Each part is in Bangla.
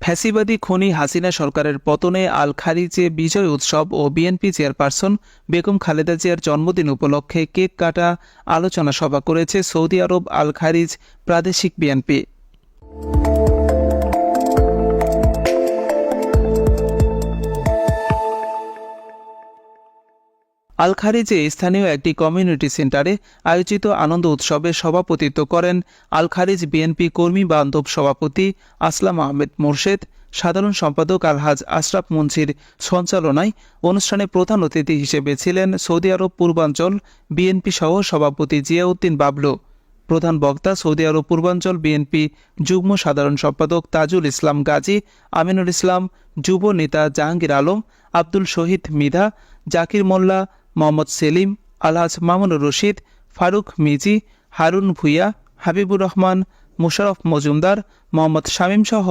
ফ্যাসিবাদী খনি হাসিনা সরকারের পতনে আল খারিজে বিজয় উৎসব ও বিএনপি চেয়ারপারসন বেগম খালেদা জিয়ার জন্মদিন উপলক্ষে কেক কাটা আলোচনা সভা করেছে সৌদি আরব আল খারিজ প্রাদেশিক বিএনপি। আল খারিজে স্থানীয় একটি কমিউনিটি সেন্টারে আয়োজিত আনন্দ উৎসবে সভাপতিত্ব করেন আল খারিজ বিএনপি কর্মী বান্ধব সভাপতি আসলাম আহমেদ মোরশেদ। সাধারণ সম্পাদক আলহাজ আশরাফ মুন্সির সঞ্চালনায় অনুষ্ঠানে প্রধান অতিথি হিসেবে ছিলেন সৌদি আরব পূর্বাঞ্চল বিএনপি সহ সভাপতি জিয়াউদ্দিন বাবলু। প্রধান বক্তা সৌদি আরব পূর্বাঞ্চল বিএনপি যুগ্ম সাধারণ সম্পাদক তাজুল ইসলাম গাজী, আমিনুল ইসলাম, যুব নেতা জাহাঙ্গীর আলম, আব্দুল শহীদ মৃধা, জাকির মোল্লা, মোহাম্মদ সেলিম, আলহাজ মামুনুর রশিদ, ফারুক মিজি, হারুন ভুইয়া, হাবিবুর রহমান, মুশারফ মজুমদার, মোহাম্মদ শামীম সহ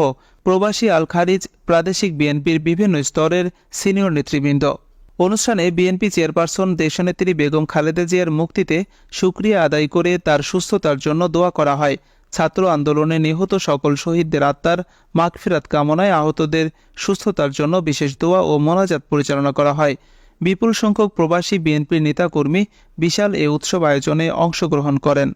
প্রবাসী আল খারিজ প্রাদেশিক বিএনপির বিভিন্ন স্তরের সিনিয়র নেতৃবৃন্দ। অনুষ্ঠানে বিএনপি চেয়ারপারসন দেশনেত্রী বেগম খালেদা জিয়ার মুক্তিতে শুকরিয়া আদায় করে তার সুস্থতার জন্য দোয়া করা হয়। ছাত্র আন্দোলনে নিহত সকল শহীদদের আত্মার মাগফিরাত কামনায় আহতদের সুস্থতার জন্য বিশেষ দোয়া ও মোনাজাত পরিচালনা করা হয়। বিপুল সংখ্যক প্রবাসী বিএনপির নেতাকর্মী বিশাল এ উৎসব আয়োজনে অংশগ্রহণ করেন।